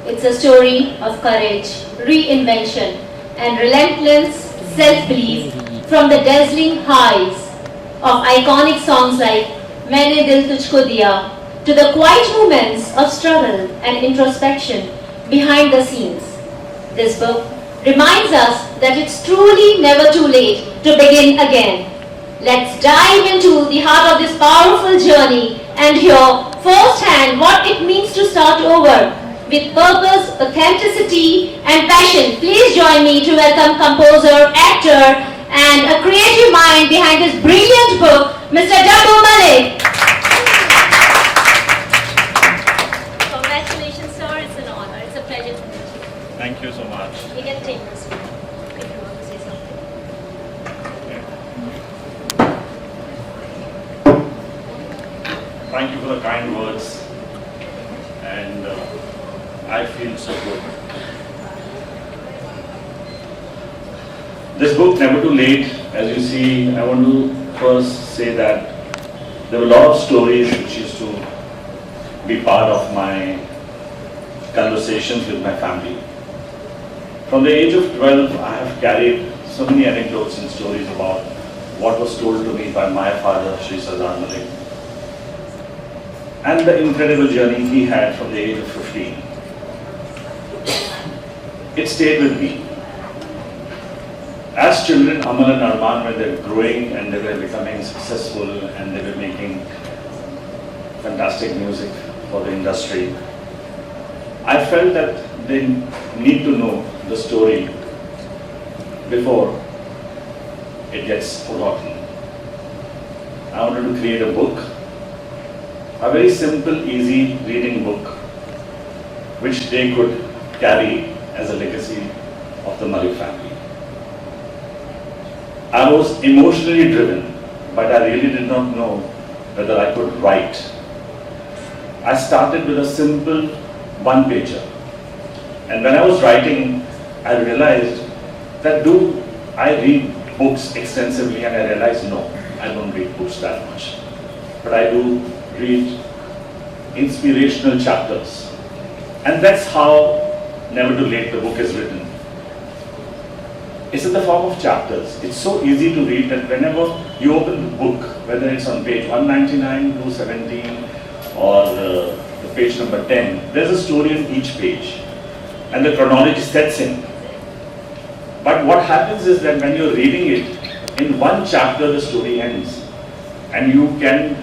It's a story of courage, reinvention, and relentless self-belief from the dazzling highs of iconic songs like Maine Dil Tujhko Diya to the quiet moments of struggle and introspection behind the scenes. This book reminds us that it's truly never too late to begin again. Let's dive into the heart of this powerful journey and hear firsthand what it means to start over with purpose, authenticity, and passion. Please join me to welcome composer, actor, and a creative mind behind this brilliant book, Mr. Daboo Malik. Congratulations, sir. It's an honor. It's a pleasure to meet you. Thank you so much. You can take this one if you want to say something. Thank you for the kind words, and I feel so good. This book, Never Too Late, as you see, I want to first say that there were a lot of stories which used to be part of my conversations with my family. From the age of 12, I have carried so many anecdotes and stories about what was told to me by my father, Shri Armaan Malik, and the incredible journey he had from the age of 15. It stayed with me. As children, Amaal and Armaan, when they were growing and they were becoming successful and they were making fantastic music for the industry, I felt that they need to know the story before it gets forgotten. I wanted to create a book, a very simple, easy reading book, which they could carry as a legacy of the Malik family. I was emotionally driven, but I really did not know whether I could write. I started with a simple one-pager. And when I was writing, I realized that do I read books extensively, and I realized no, I don't read books that much. But I do read inspirational chapters. And that's how Never Too Late, the book is written. It's in the form of chapters. It's so easy to read that whenever you open the book, whether it's on page 199 to 17 or the page number 10, there's a story on each page. And the chronology sets in. But what happens is that when you're reading it, in one chapter the story ends. And you can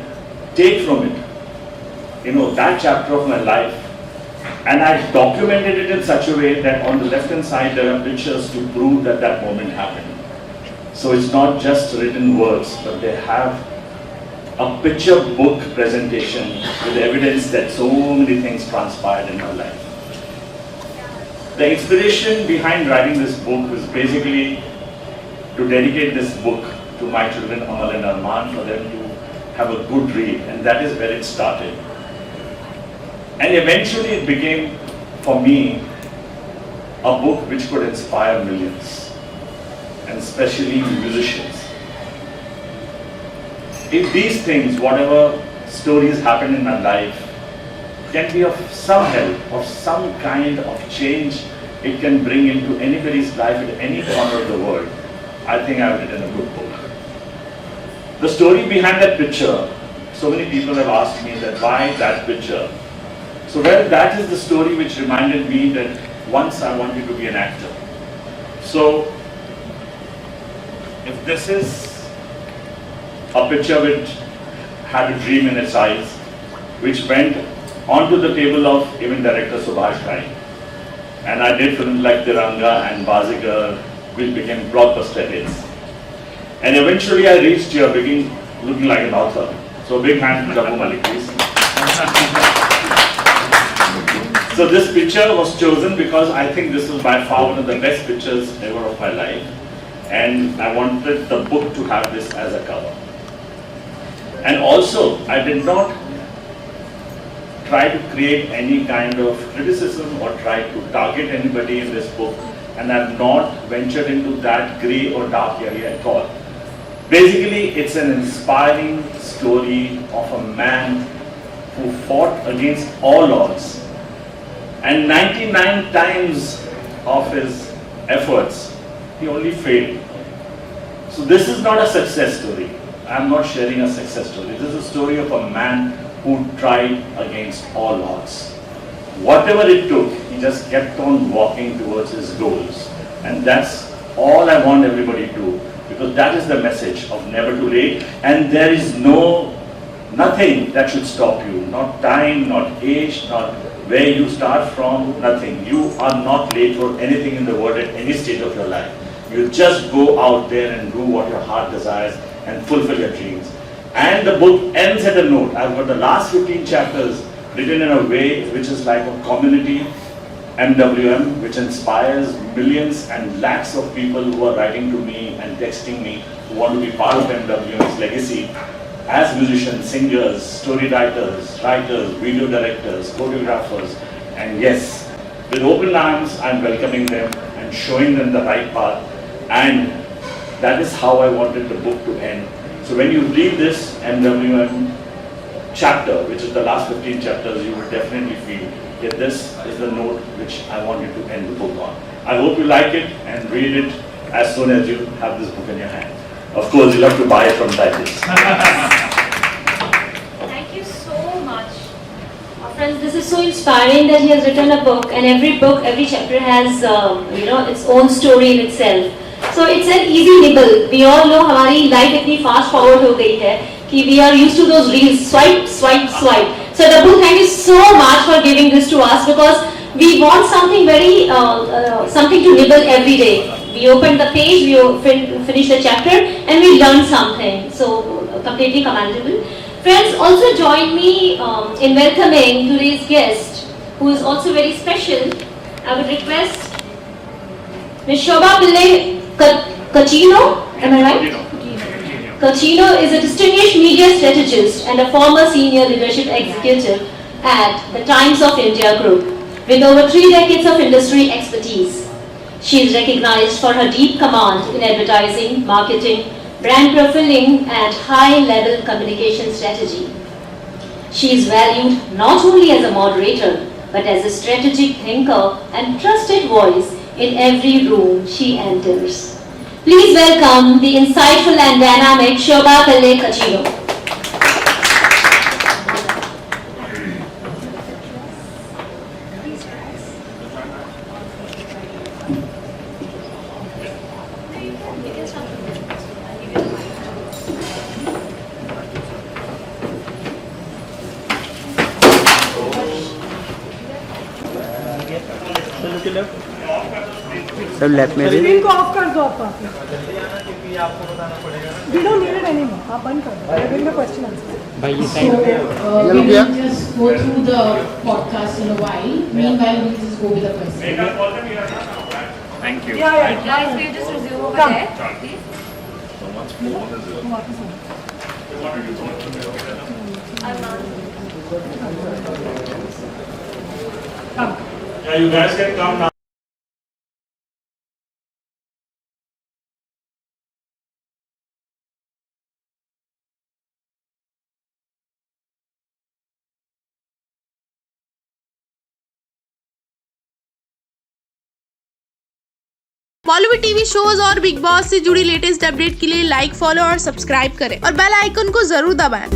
take from it, that chapter of my life. And I documented it in such a way that on the left-hand side there are pictures to prove that that moment happened. So it's not just written words, but they have a picture book presentation with evidence that so many things transpired in my life. The inspiration behind writing this book was basically to dedicate this book to my children Amaal and Armaan, for them to have a good read, and that is where it started. And eventually it became, for me, a book which could inspire millions, and especially musicians. If these things, whatever stories happen in my life, can be of some help, of some kind of change it can bring into anybody's life at any corner of the world, I think I've written a good book. The story behind that picture, so many people have asked me that why that picture. So well, that is the story which reminded me that once I wanted to be an actor. So if this is a picture which had a dream in its eyes, which went onto the table of even director Subhash Rai. And I did films like Tiranga and Bazigar, which became blockbuster hits. And eventually I reached here looking like an author. So big hand to Daboo Malik, please. So this picture was chosen because I think this was by far one of the best pictures ever of my life. And I wanted the book to have this as a cover. And also, I did not try to create any kind of criticism or try to target anybody in this book, and I've not ventured into that grey or dark area at all. Basically, it's an inspiring story of a man who fought against all odds And 99 times of his efforts, he only failed. So this is not a success story. I'm not sharing a success story. This is a story of a man who tried against all odds. Whatever it took, he just kept on walking towards his goals. And that's all I want everybody to do, because that is the message of never too late. And there is nothing that should stop you. Not time, not age, not where you start from, nothing. You are not late for anything in the world at any stage of your life. You just go out there and do what your heart desires and fulfill your dreams. And the book ends at a note. I've got the last 15 chapters written in a way which is like a community MWM, which inspires millions and lakhs of people who are writing to me and texting me who want to be part of MWM's legacy as musicians, singers, story writers, video directors, choreographers. And yes, with open arms, I'm welcoming them and showing them the right path. And that is how I wanted the book to end. So when you read this MWM chapter, which is the last 15 chapters, you will definitely feel that this is the note which I wanted to end the book on. I hope you like it and read it as soon as you have this book in your hand. Of course, you'll have to buy it from Titles. Thank you so much. Friends, this is so inspiring that he has written a book, and every book, every chapter has its own story in itself. So it's an easy nibble. We all know हमारी life इतनी fast forward हो गई है कि we are used to those reels, swipe, swipe, swipe. So Daboo, thank you so much for giving this to us, because we want something very, something to nibble every day. We open the page, we finish the chapter, and we learn something. So completely commendable. Friends, also join me in welcoming today's guest, who is also very special. I would request Ms. Shobha Pillai Cachino, am I right? Cachino is a distinguished media strategist and a former senior leadership executive at the Times of India Group, with over 3 decades of industry expertise. She is recognized for her deep command in advertising, marketing, brand profiling, and high-level communication strategy. She is valued not only as a moderator, but as a strategic thinker and trusted voice in every room she enters. Please welcome the insightful and dynamic Shobha Pillai Cachino. सब left में भी screen को off कर दो आप we don't need it anymore आप बंद कर दो I will the question answer भाई ये So, side we will just go through the podcast in a while. Meanwhile, we'll just go with the question. Thank you. या Guys, we just resume over Come. there, please. Yeah, you guys can come now. Bollywood TV shows और big boss से जुड़ी latest update के लिए like, follow और subscribe करें और bell icon को जरूर दबाएं।